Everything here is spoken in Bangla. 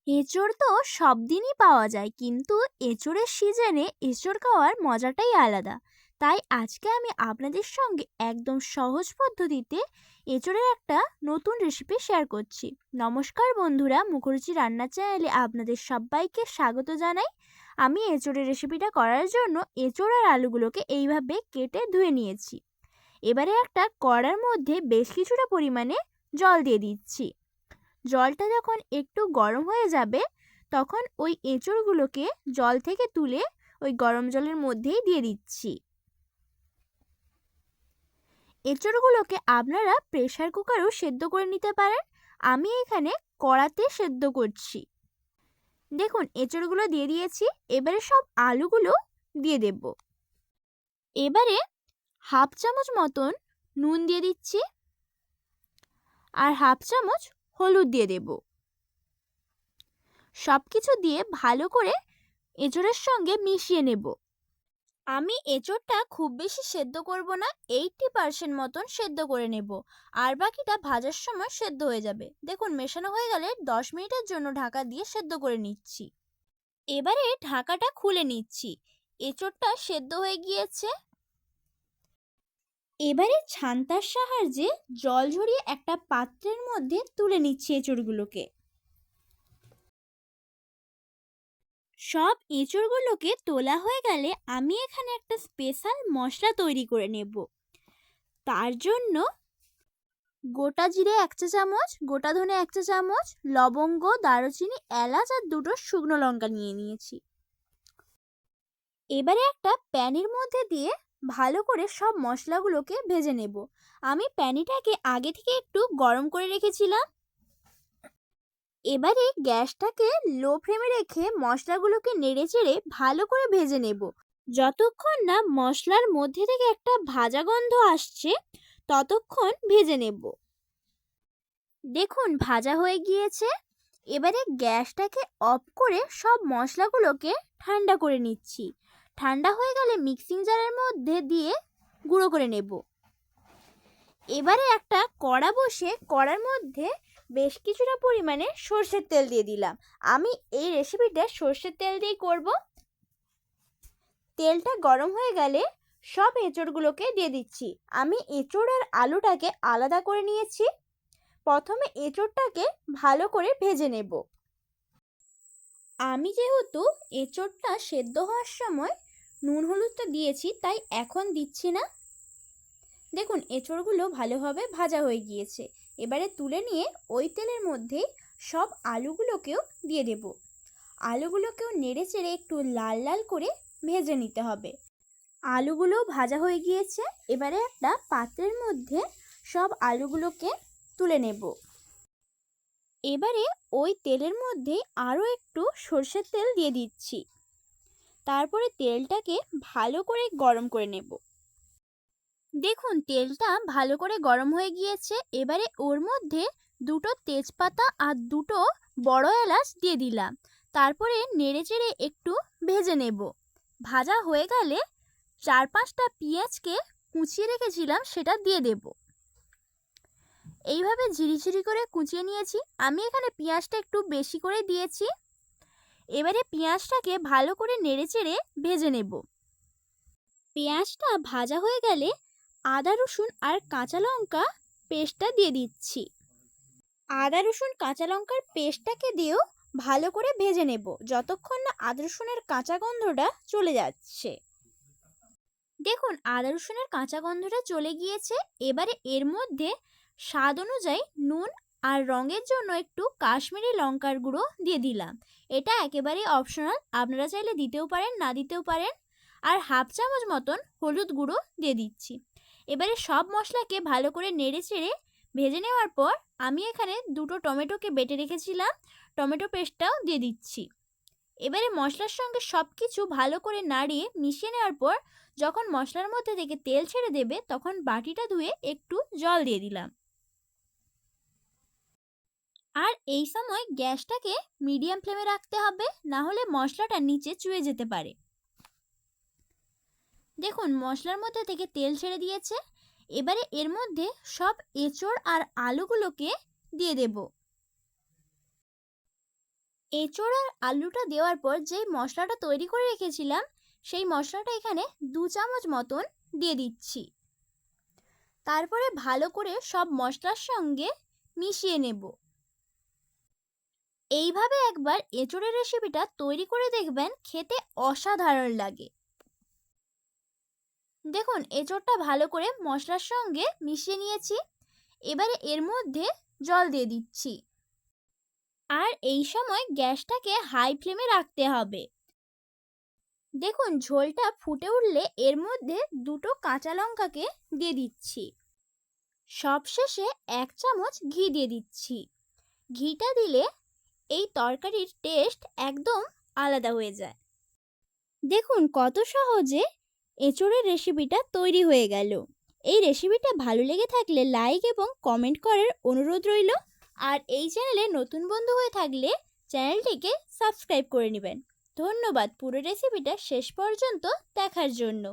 এঁচোড় তো সব দিনই পাওয়া যায়, কিন্তু এঁচোড়ের সিজনে এঁচোড় খাওয়ার মজাটাই আলাদা। তাই আজকে আমি আপনাদের সঙ্গে একদম সহজ পদ্ধতিতে এঁচোড়ের একটা নতুন রেসিপি শেয়ার করছি। নমস্কার বন্ধুরা, মুখরুচি রান্না চ্যানেলে আপনাদের সবাইকে স্বাগত জানাই। আমি এঁচোড়ের রেসিপিটা করার জন্য এঁচোড় আর আলুগুলোকে এইভাবে কেটে ধুয়ে নিয়েছি। এবারে একটা কড়ার মধ্যে বেশ কিছুটা পরিমাণে জল দিয়ে দিচ্ছি। জলটা যখন একটু গরম হয়ে যাবে, তখন ওই এঁচোড়গুলোকে জল থেকে তুলে ওই গরম জলের মধ্যেই দিয়ে দিচ্ছি। এঁচোড়গুলোকে আপনারা প্রেসার কুকারেও সেদ্ধ করে নিতে পারেন, আমি এখানে কড়াতে সেদ্ধ করছি। দেখুন, এঁচোড়গুলো দিয়ে দিয়েছি। এবারে সব আলুগুলো দিয়ে দেব। এবারে হাফ চামচ মতন নুন দিয়ে দিচ্ছি আর হাফ চামচ হলুদ দিয়ে দেব। সব কিছু দিয়ে ভালো করে এঁচোড়ের সঙ্গে মিশিয়ে নেব। আমি এঁচোড়টা খুব বেশি সেদ্ধ করব না, 80% মতন সেদ্ধ করে নেব, আর বাকিটা ভাজার সময় সেদ্ধ হয়ে যাবে। দেখুন, মেশানো হয়ে গেলে 10 মিনিটের জন্য ঢাকা দিয়ে সেদ্ধ করে নিচ্ছি। এবারে ঢাকাটা খুলে নিচ্ছি। এঁচোড়টা সেদ্ধ হয়ে গিয়েছে। এবারে ছান্তার সাহায্যে জল ঝরিয়ে একটা পাত্রের মধ্যে তুলে নিচ্ছি এঁচোড়গুলোকে। সব এঁচোড়গুলোকে তোলা হয়ে গেলে আমি এখানে একটা স্পেশাল মশলা তৈরি করে নেব। তার জন্য গোটা জিরে 1 চা চামচ, গোটা ধনে 1 চা চামচ, লবঙ্গ, দারুচিনি, এলাচ আর 2টো শুকনো লঙ্কা নিয়ে নিয়েছি। এবারে একটা প্যানের মধ্যে দিয়ে ভালো করে সব মশলাগুলোকে ভেজে নেব। আমি প্যানিটাকে আগে থেকে একটু গরম করে রেখেছিলাম। এবারে গ্যাসটাকে লো ফ্লেমে রেখে মশলাগুলোকে নেড়েচেড়ে ভালো করে ভেজে নেব। যতক্ষণ না মশলার মধ্যে থেকে একটা ভাজা গন্ধ আসছে, ততক্ষণ ভেজে নেব। দেখুন, ভাজা হয়ে গিয়েছে। এবারে গ্যাসটাকে অফ করে সব মশলাগুলোকে ঠান্ডা করে নিচ্ছি। ঠান্ডা হয়ে গেলে মিক্সিং জারের মধ্যে দিয়ে গুঁড়ো করে নেব। এবারে একটা কড়া বসে কড়ার মধ্যে বেশ কিছুটা পরিমাণে সর্ষের তেল দিয়ে দিলাম। আমি এই রেসিপিটা সর্ষের তেল দিয়েই করব। তেলটা গরম হয়ে গেলে সব এঁচোড়গুলোকে দিয়ে দিচ্ছি। আমি এঁচোড় আর আলুটাকে আলাদা করে নিয়েছি। প্রথমে এঁচোড়টাকে ভালো করে ভেজে নেব। আমি যেহেতু এঁচোড়টা সেদ্ধ হওয়ার সময় নুন হলুদটা দিয়েছি, তাই এখন দিচ্ছি না। দেখুন, এঁচোড়গুলো ভালোভাবে ভাজা হয়ে গিয়েছে। এবারে তুলে নিয়ে ওই তেলের মধ্যে সব আলুগুলোকেও দিয়ে দেব। আলুগুলোকেও নেড়ে চেড়ে একটু লাল লাল করে ভেজে নিতে হবে। আলুগুলো ভাজা হয়ে গিয়েছে। এবারে একটা পাত্রের মধ্যে সব আলুগুলোকে তুলে নেব। এবারে ওই তেলের মধ্যে আরও একটু সর্ষের তেল দিয়ে দিচ্ছি। তারপরে তেলটাকে ভালো করে গরম করে নেব। দেখুন, তেলটা ভালো করে গরম হয়ে গিয়েছে। এবারে ওর মধ্যে 2টো তেজপাতা আর 2টো বড় এলাচ দিয়ে দিলাম। তারপরে নেড়েচেড়ে একটু ভেজে নেব। ভাজা হয়ে গেলে 4-5টা পেঁয়াজকে কুচিয়ে রেখেছিলাম, সেটা দিয়ে দেব। এইভাবে ঝিরিঝিরি করে কুচিয়ে নিয়েছি। আমি এখানে পেঁয়াজটা একটু বেশি করে দিয়েছি। এবারে পেঁয়াজটাকে ভালো করে নেড়েচেড়ে ভেজে নেব। পেঁয়াজটা ভাজা হয়ে গেলে আদা রসুন আর কাঁচা লঙ্কা পেস্টটা দিয়ে দিচ্ছি। আদা রসুন কাঁচা লঙ্কার পেস্টটাকে দিয়েও ভালো করে ভেজে নেব, যতক্ষণ না আদা রসুনের কাঁচা গন্ধটা চলে যাচ্ছে। দেখুন, আদা রসুনের কাঁচা গন্ধটা চলে গিয়েছে। এবারে এর মধ্যে স্বাদ অনুযায়ী নুন আর রঙের জন্য একটু কাশ্মীরি লঙ্কার গুঁড়ো দিয়ে দিলাম। এটা একেবারেই অপশনাল, আপনারা চাইলে দিতেও পারেন, না দিতেও পারেন। আর হাফ চামচ মতন হলুদ গুঁড়ো দিয়ে দিচ্ছি। এবারে সব মশলাকে ভালো করে নেড়ে চেড়ে ভেজে নেওয়ার পর আমি এখানে 2টো টমেটোকে বেটে রেখেছিলাম, টমেটো পেস্টটাও দিয়ে দিচ্ছি। এবারে মশলার সঙ্গে সব কিছু ভালো করে নাড়িয়ে মিশিয়ে নেওয়ার পর যখন মশলার মধ্যে থেকে তেল ছেড়ে দেবে, তখন বাটিটা ধুয়ে একটু জল দিয়ে দিলাম। আর এই সময় গ্যাসটাকে মিডিয়াম ফ্লেমে রাখতে হবে, না হলে মশলাটা নিচে চুয়ে যেতে পারে। দেখুন, মশলার মধ্যে থেকে তেল ছেড়ে দিয়েছে। এবারে এর মধ্যে সব এঁচোড় আর আলুগুলোকে দিয়ে দেব। এঁচোড় আর আলুটা দেওয়ার পর যেই মশলাটা তৈরি করে রেখেছিলাম সেই মশলাটা এখানে 2 চামচ মতন দিয়ে দিচ্ছি। তারপরে ভালো করে সব মশলার সঙ্গে মিশিয়ে নেব। এইভাবে একবার এঁচোড়ের রেসিপিটা তৈরি করে দেখবেন, খেতে অসাধারণ লাগে। দেখুন এঁচোড়টা ভালো করে মশলার সঙ্গে মিশিয়ে নিয়েছি। এবারে এর মধ্যে জল দিয়ে দিচ্ছি। আর এই সময় গ্যাসটাকে হাই ফ্লেমে রাখতে হবে। দেখুন ঝোলটা ফুটে উঠলে এর মধ্যে 2টো কাঁচা লঙ্কাকে দিয়ে দিচ্ছি। সবশেষে 1 চামচ ঘি দিয়ে দিচ্ছি। ঘিটা দিলে এই তরকারির টেস্ট একদম আলাদা হয়ে যায়। দেখুন কত সহজে এঁচোড়ের রেসিপিটা তৈরি হয়ে গেল। এই রেসিপিটা ভালো লেগে থাকলে লাইক এবং কমেন্ট করার অনুরোধ রইল। আর এই চ্যানেলে নতুন বন্ধু হয়ে থাকলে চ্যানেলটিকে সাবস্ক্রাইব করে নেবেন। ধন্যবাদ পুরো রেসিপিটা শেষ পর্যন্ত দেখার জন্য।